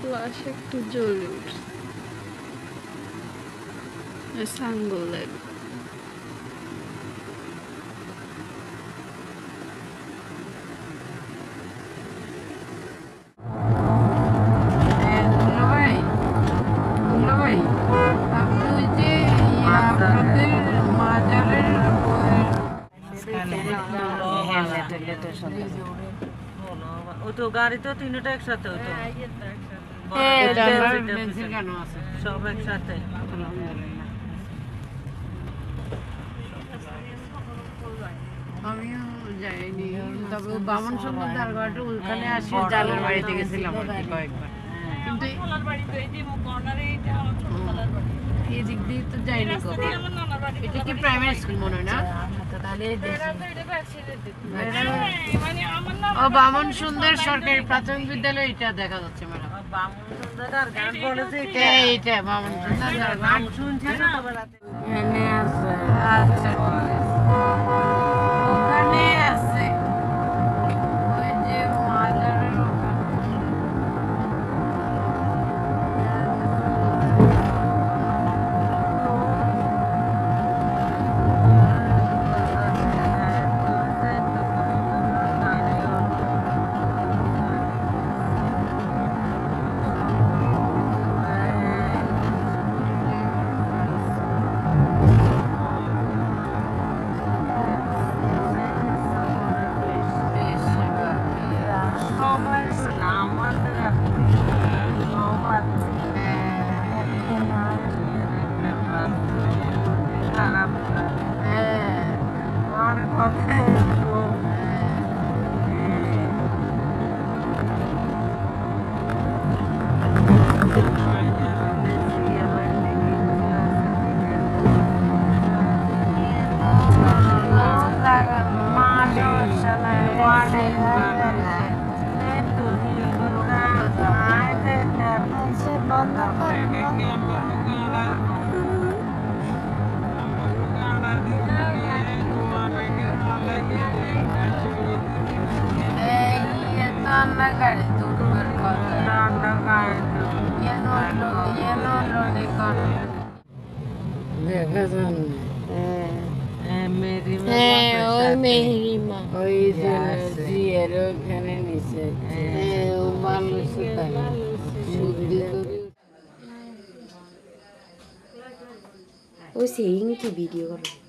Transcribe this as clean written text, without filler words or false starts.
flush একটু জ্বলে উঠছে সাঙ্গল লাগে ও তো গাড়ি তো তিনটা একসাথে হতো সব একসাথে আমিও যাইনি তবে বামন সুন্দর দরগাটা ওখানে আসি জালের বাড়িতে গেছিলাম কয়েকবার কিন্তু এই দিক দিয়ে তো যাইনি এটা কি প্রাইমারি স্কুল মনে হয় না ও বামন সুন্দর সরকারি প্রাথমিক বিদ্যালয় এটা দেখা যাচ্ছে ম্যাডাম এইটা বামন সুন্দর গান শুনছি এখানে আছে আচ্ছা ওখানে আছে ওই যে মাজারের দেখা যান ওই জিয়ার ওখানে নিচে ও মানুষ ও সেই কি ভিডিও করে